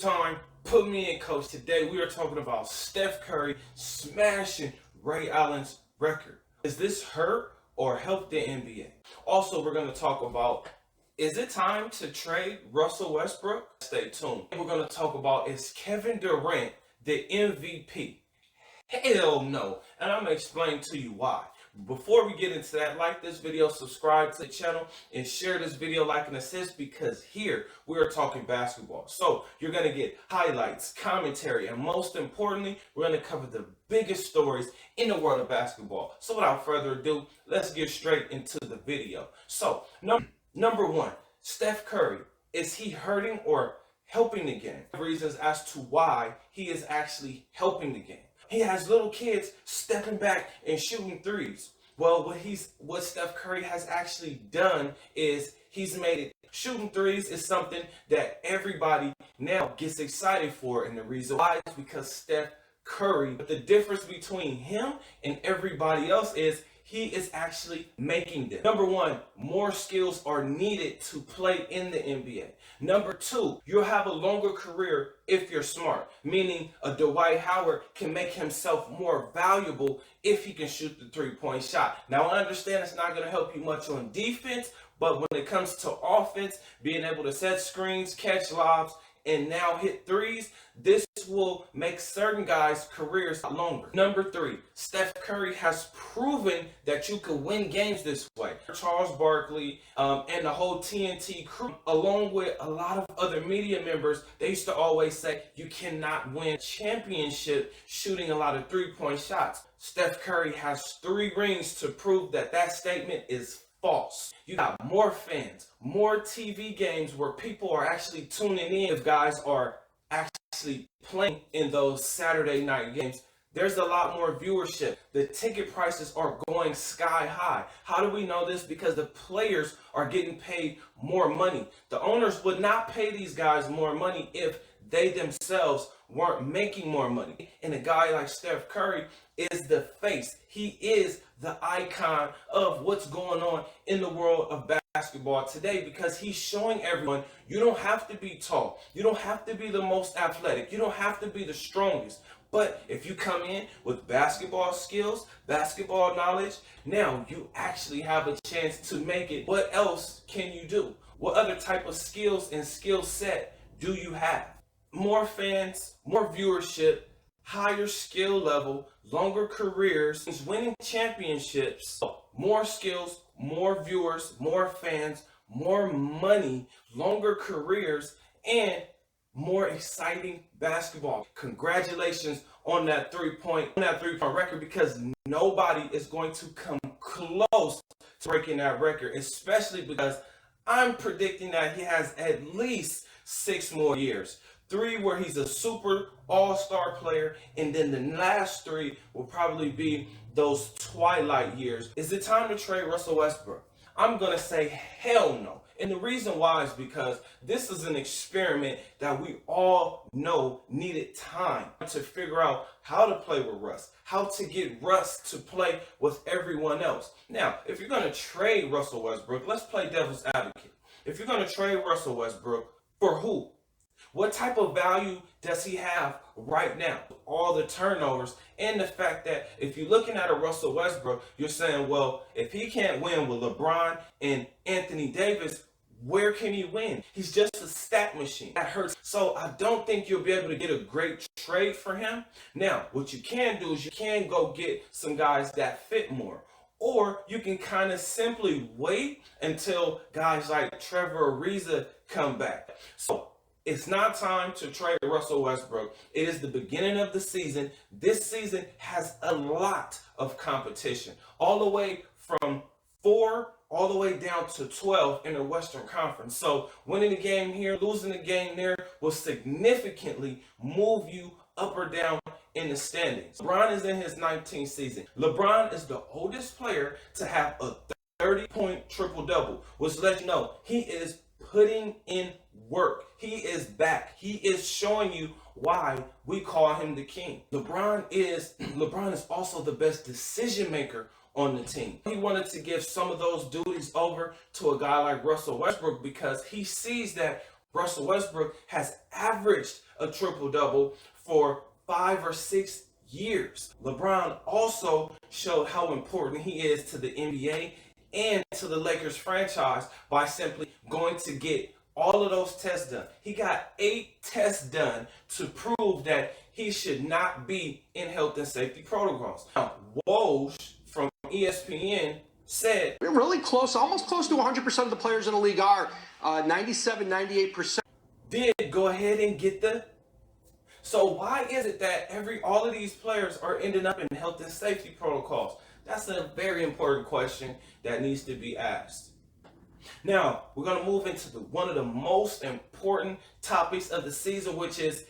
time. Put me in, coach. Today we are talking about Steph Curry smashing Ray Allen's record. Is this hurt or help the NBA? Also, we're going to talk about, is it time to trade Russell Westbrook? Stay tuned. We're going to talk about, is Kevin Durant the MVP? Hell no. And I'm going to explain to you why. Before we get into that, like this video, subscribe to the channel, and share this video like an assist, because here we are talking basketball. So you're going to get highlights, commentary, and most importantly, we're going to cover the biggest stories in the world of basketball. So without further ado, let's get straight into the video. So number one, Steph Curry. Is he hurting or helping the game? Reasons as to why he is actually helping the game. He has little kids stepping back and shooting threes. Well, what Steph Curry has actually done is he's made it. Shooting threes is something that everybody now gets excited for, and the reason why is because Steph Curry. But the difference between him and everybody else is he is actually making them. Number one, more skills are needed to play in the NBA. Number two, you'll have a longer career if you're smart, meaning a Dwight Howard can make himself more valuable if he can shoot the three-point shot. Now, I understand it's not going to help you much on defense, but when it comes to offense, being able to set screens, catch lobs, and now hit threes, this will make certain guys' careers longer. Number three, Steph Curry has proven that you can win games this way. Charles Barkley and the whole TNT crew, along with a lot of other media members, they used to always say you cannot win championship shooting a lot of three-point shots. Steph Curry has 3 rings to prove that that statement is false. You got more fans, more TV games where people are actually tuning in. If guys are actually playing in those Saturday night games, there's a lot more viewership. The ticket prices are going sky high. How do we know this? Because the players are getting paid more money. The owners would not pay these guys more money if they themselves weren't making more money. And a guy like Steph Curry is the face. He is the icon of what's going on in the world of basketball today, because he's showing everyone you don't have to be tall. You don't have to be the most athletic. You don't have to be the strongest. But if you come in with basketball skills, basketball knowledge, now you actually have a chance to make it. What else can you do? What other type of skills and skill set do you have? More fans, more viewership, higher skill level, longer careers, winning championships, more skills, more viewers, more fans, more money, longer careers, and more exciting basketball. Congratulations on that three-point record, because nobody is going to come close to breaking that record, especially because I'm predicting that he has at least 6 more years. 3 where he's a super all-star player, and then the last 3 will probably be those twilight years. Is it time to trade Russell Westbrook? I'm going to say hell no. And the reason why is because this is an experiment that we all know needed time to figure out how to play with Russ, how to get Russ to play with everyone else. Now, if you're going to trade Russell Westbrook, let's play devil's advocate. If you're going to trade Russell Westbrook, for who? What type of value does he have right now? All the turnovers, and the fact that if you're looking at a Russell Westbrook, you're saying, well, if he can't win with LeBron and Anthony Davis, where can he win? He's just a stat machine. That hurts. So I don't think you'll be able to get a great trade for him. Now, what you can do is you can go get some guys that fit more. Or you can kind of simply wait until guys like Trevor Ariza come back. So it's not time to trade Russell Westbrook. It is the beginning of the season. This season has a lot of competition, all the way from 4 all the way down to 12 in the Western Conference. So winning the game here, losing the game there will significantly move you up or down in the standings. LeBron is in his 19th season. LeBron is the oldest player to have a 30-point triple-double, which lets you know he is putting in work. He is back. He is showing you why we call him the king. LeBron is also the best decision maker on the team. He wanted to give some of those duties over to a guy like Russell Westbrook because he sees that Russell Westbrook has averaged a triple-double for 5 or 6 years. LeBron also showed how important he is to the NBA and to the Lakers franchise by simply going to get all of those tests done. He got 8 tests done to prove that he should not be in health and safety protocols. Now, Woj from ESPN said, we're really close, almost close to 100% of the players in the league are 97, 98%. Did go ahead and get the. So why is it that all of these players are ending up in health and safety protocols? That's a very important question that needs to be asked. Now, we're going to move into one of the most important topics of the season, which is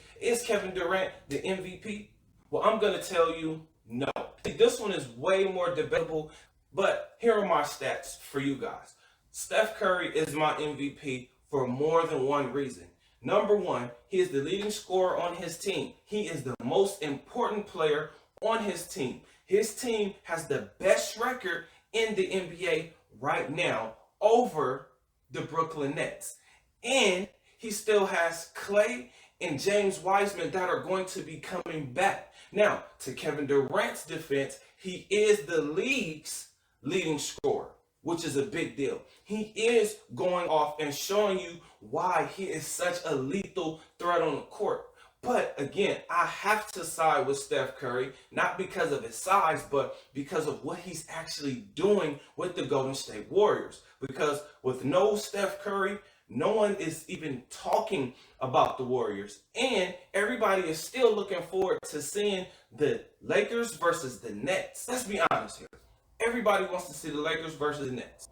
Kevin Durant the MVP? Well, I'm going to tell you no. This one is way more debatable, but here are my stats for you guys. Steph Curry is my MVP for more than one reason. Number one, he is the leading scorer on his team. He is the most important player on his team. His team has the best record in the NBA right now over the Brooklyn Nets. And he still has Klay and James Wiseman that are going to be coming back. Now, to Kevin Durant's defense, he is the league's leading scorer, which is a big deal. He is going off and showing you why he is such a lethal threat on the court. But again, I have to side with Steph Curry, not because of his size, but because of what he's actually doing with the Golden State Warriors. Because with no Steph Curry, no one is even talking about the Warriors. And everybody is still looking forward to seeing the Lakers versus the Nets. Let's be honest here. Everybody wants to see the Lakers versus the Nets.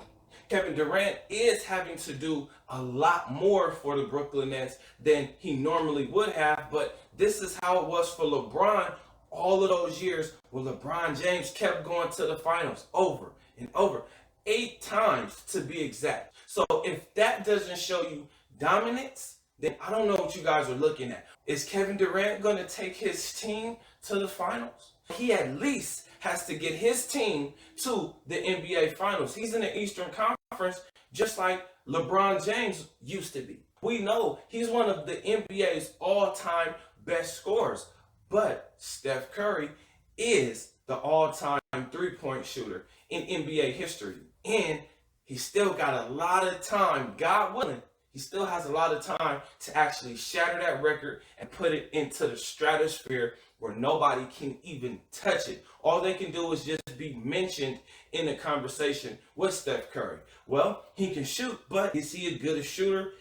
Kevin Durant is having to do a lot more for the Brooklyn Nets than he normally would have, but this is how it was for LeBron all of those years where LeBron James kept going to the finals over and over, 8 times to be exact. So if that doesn't show you dominance, then I don't know what you guys are looking at. Is Kevin Durant going to take his team to the finals? He at least has to get his team to the NBA Finals. He's in the Eastern Conference just like LeBron James used to be. We know he's one of the NBA's all-time best scorers, but Steph Curry is the all-time three-point shooter in NBA history. And he still got a lot of time, God willing, he still has a lot of time to actually shatter that record and put it into the stratosphere where nobody can even touch it. All they can do is just be mentioned in the conversation with Steph Curry. Well, he can shoot, but is he as good a shooter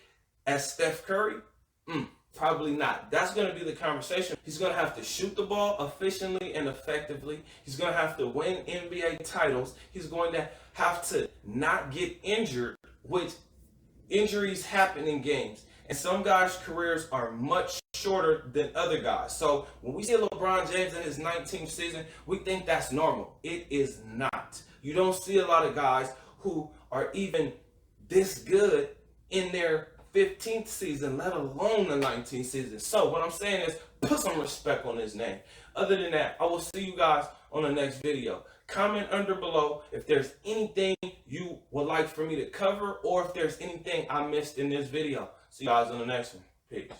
as Steph Curry? Probably not. That's going to be the conversation. He's going to have to shoot the ball efficiently and effectively. He's going to have to win NBA titles. He's going to have to not get injured, which injuries happen in games. And some guys' careers are much shorter than other guys. So when we see LeBron James in his 19th season, we think that's normal. It is not. You don't see a lot of guys who are even this good in their 15th season, let alone the 19th season. So what I'm saying is put some respect on his name. Other than that, I will see you guys on the next video. Comment under below if there's anything you would like for me to cover or if there's anything I missed in this video. See you guys on the next one. Peace.